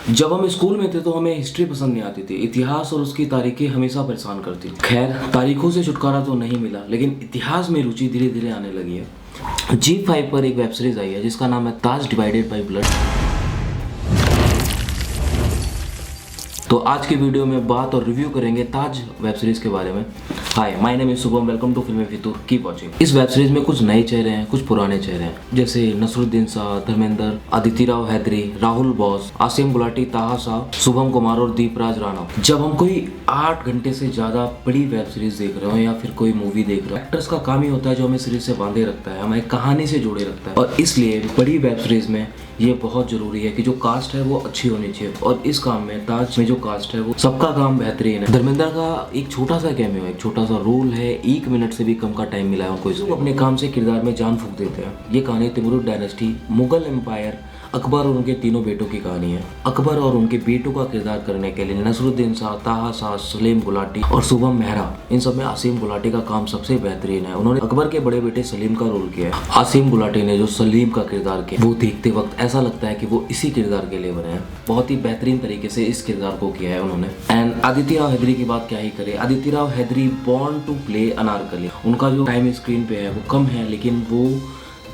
जब हम स्कूल में थे तो हमें हिस्ट्री पसंद नहीं आती थी। इतिहास और उसकी तारीखें हमेशा परेशान करती थी। खैर, तारीखों से छुटकारा तो नहीं मिला, लेकिन इतिहास में रुचि धीरे धीरे आने लगी है। G5 पर एक वेब सीरीज आई है जिसका नाम है ताज डिवाइडेड बाय ब्लड। तो आज की वीडियो में बात और रिव्यू करेंगे ताज वेब सीरीज के बारे में। Hi, my name is Shubham, welcome to Filmi Fitoor, keep watching. इस वेब सीरीज में कुछ नए चेहरे हैं, कुछ पुराने चेहरे हैं, जैसे नसरुद्दीन शाह, धर्मेंद्र, अदिति राव हैदरी, राहुल बॉस, आसिम गुलाटी, ताहा शाह, शुभम कुमार और दीपराज राणा। जब हम कोई 8 घंटे से ज्यादा बड़ी वेब सीरीज देख रहे हो या फिर कोई मूवी देख रहे हो, एक्टर्स का काम ही होता है जो हमें सीरीज से बांधे रखता है, हमें कहानी से जोड़े रखता है। और इसलिए बड़ी वेब सीरीज में ये बहुत जरूरी है कि जो कास्ट है वो अच्छी होनी चाहिए। और इस काम में ताज में जो कास्ट है वो सबका काम बेहतरीन है। धर्मेंद्र का एक छोटा सा कैमियो है, एक छोटा सा रोल है, 1 मिनट से भी कम का टाइम मिला है उनको। इसको अपने काम से किरदार में जान फूंक देते हैं। ये कहानी Timurid dynasty, Mughal empire, Akbar और उनके तीनों बेटों की कहानी है। अकबर और उनके बेटों का किरदार करने के लिए नसरुद्दीन शाह, ताहा शाह, सलीम गुलाटी और शुभम मेहरा, इन सब में आसिम गुलाटी का काम सबसे बेहतरीन है। उन्होंने अकबर के बड़े बेटे सलीम का रोल किया है। आसिम गुलाटी ने जो सलीम का किरदार किया, वो देखते वक्त ऐसा लगता है कि वो इसी किरदार के लिए बने हैं। बहुत ही बेहतरीन तरीके से इस किरदार को किया है उन्होंने। एंड अदिति राव हैदरी की बात क्या ही करे। Aditi Rao Hydari born to play Anarkali. उनका जो टाइम स्क्रीन पे है वो कम है, लेकिन वो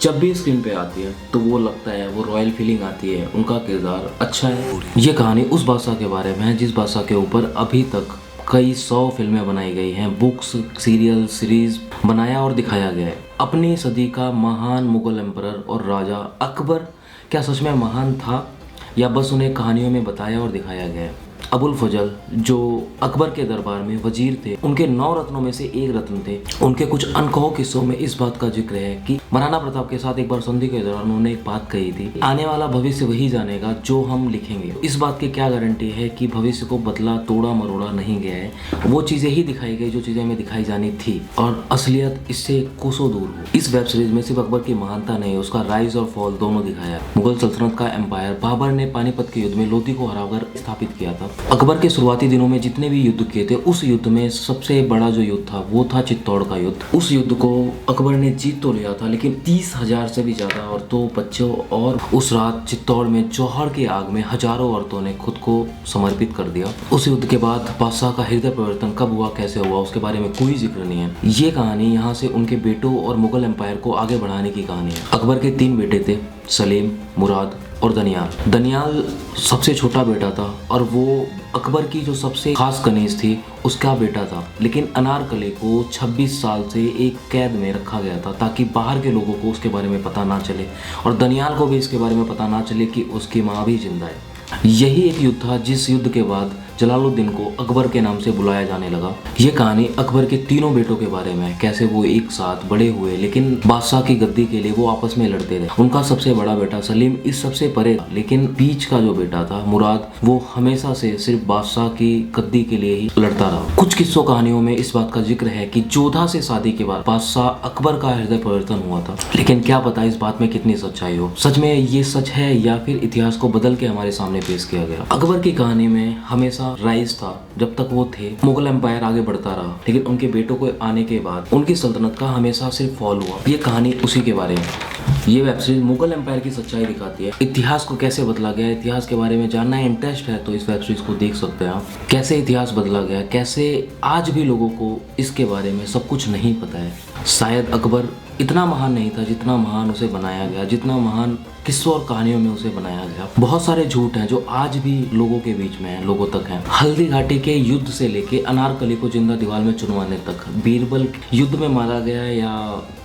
जब भी स्क्रीन पे आती है तो वो लगता है, वो रॉयल फीलिंग आती है। उनका किरदार अच्छा है। ये कहानी उस बादशाह के बारे में है जिस बादशाह के ऊपर अभी तक कई 100 फिल्में बनाई गई हैं, बुक्स, सीरियल, सीरीज बनाया और दिखाया गया है। अपनी सदी का महान मुगल एम्परर और राजा अकबर क्या सच में महान था या बस उन्हें कहानियों में बताया और दिखाया गया है? अबुल फजल जो अकबर के दरबार में वजीर थे, उनके 9 रत्नों में से एक रत्न थे। उनके कुछ अनकहो किस्सों में इस बात का जिक्र है कि महाराणा प्रताप के साथ एक बार संधि के दौरान उन्होंने एक बात कही थी, आने वाला भविष्य वही जानेगा जो हम लिखेंगे। इस बात की क्या गारंटी है कि भविष्य को बदला तोड़ा मरोड़ा नहीं गया है, वो चीजें ही दिखाई गई जो चीजें हमें दिखाई जानी थी और असलियत इससे कोसों दूर हो। इस वेब सीरीज में सिर्फ अकबर की महानता नहीं, उसका राइज और फॉल दोनों दिखाया। मुगल सल्तनत का एम्पायर बाबर ने पानीपत के युद्ध में लोधी को हराकर स्थापित किया था। अकबर के शुरुआती दिनों में जितने भी युद्ध किए थे, उस युद्ध में सबसे बड़ा जो युद्ध था वो था चित्तौड़ का युद्ध। उस युद्ध को अकबर ने जीत तो लिया था, लेकिन 30,000 से भी ज्यादा औरतों, बच्चों और उस रात चित्तौड़ में जौहर की आग में हजारों औरतों ने खुद को समर्पित कर दिया। उस युद्ध के बाद बादशाह का हृदय परिवर्तन कब हुआ, कैसे हुआ, उसके बारे में कोई जिक्र नहीं है। ये कहानी यहाँ से उनके बेटों और मुगल एम्पायर को आगे बढ़ाने की कहानी है। अकबर के 3 बेटे थे, सलीम, मुराद और दनियाल। दनियाल सबसे छोटा बेटा था और वो अकबर की जो सबसे खास कनीज थी उसका बेटा था। लेकिन अनारकली को 26 साल से एक कैद में रखा गया था ताकि बाहर के लोगों को उसके बारे में पता ना चले और दनियाल को भी इसके बारे में पता ना चले कि उसकी माँ भी जिंदा है। यही एक युद्ध था जिस युद्ध के बाद जलालुद्दीन को अकबर के नाम से बुलाया जाने लगा। ये कहानी अकबर के तीनों बेटों के बारे में है, कैसे वो एक साथ बड़े हुए लेकिन बादशाह की गद्दी के लिए वो आपस में लड़ते रहे। उनका सबसे बड़ा बेटा सलीम इस सबसे परे था, लेकिन बीच का जो बेटा था मुराद, वो हमेशा से सिर्फ बादशाह की गद्दी के लिए ही लड़ता रहा। कुछ किस्सों कहानियों में इस बात का जिक्र है कि जोधा से शादी के बाद बादशाह अकबर का हृदय परिवर्तन हुआ था, लेकिन क्या पता इस बात में कितनी सच्चाई हो। सच में ये सच है या फिर इतिहास को बदल के हमारे सामने पेश किया गया। अकबर की कहानी में हमेशा राइज था। जब तक वो थे मुगल एम्पायर आगे बढ़ता रहा, लेकिन उनके बेटों को आने के बाद उनकी सल्तनत का हमेशा सिर्फ फॉल हुआ। ये कहानी उसी के बारे में। ये वेब सीरीज मुगल एम्पायर की सच्चाई दिखाती है, इतिहास को कैसे बदला गया। इतिहास के बारे में जानना इंटरेस्ट है तो इस वेब सीरीज को देख सकते हैं आप। कैसे इतिहास बदला गया, कैसे आज भी लोगों को इसके बारे में सब कुछ नहीं पता है। शायद अकबर इतना महान नहीं था जितना महान उसे बनाया गया, जितना महान किस्सों और कहानियों में उसे बनाया गया। बहुत सारे झूठ हैं जो आज भी लोगों के बीच में हैं, लोगों तक हैं। हल्दी घाटी के युद्ध से लेके अनारकली को जिंदा दीवार में चुनवाने तक, बीरबल युद्ध में मारा गया या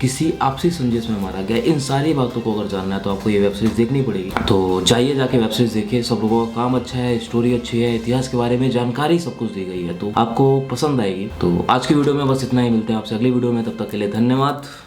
किसी आपसी संदेश में मारा गया, इन सारी बातों को अगर जानना है तो आपको ये वेब सीरीज देखनी पड़ेगी। तो जाइए जाके वेब सीरीज देखिए। सब लोगों का काम अच्छा है, स्टोरी अच्छी है, इतिहास के बारे में जानकारी सब कुछ दी गई है, तो आपको पसंद आएगी। तो आज की वीडियो में बस इतना ही। मिलते हैं आपसे अगली वीडियो में, तब तक के लिए धन्यवाद।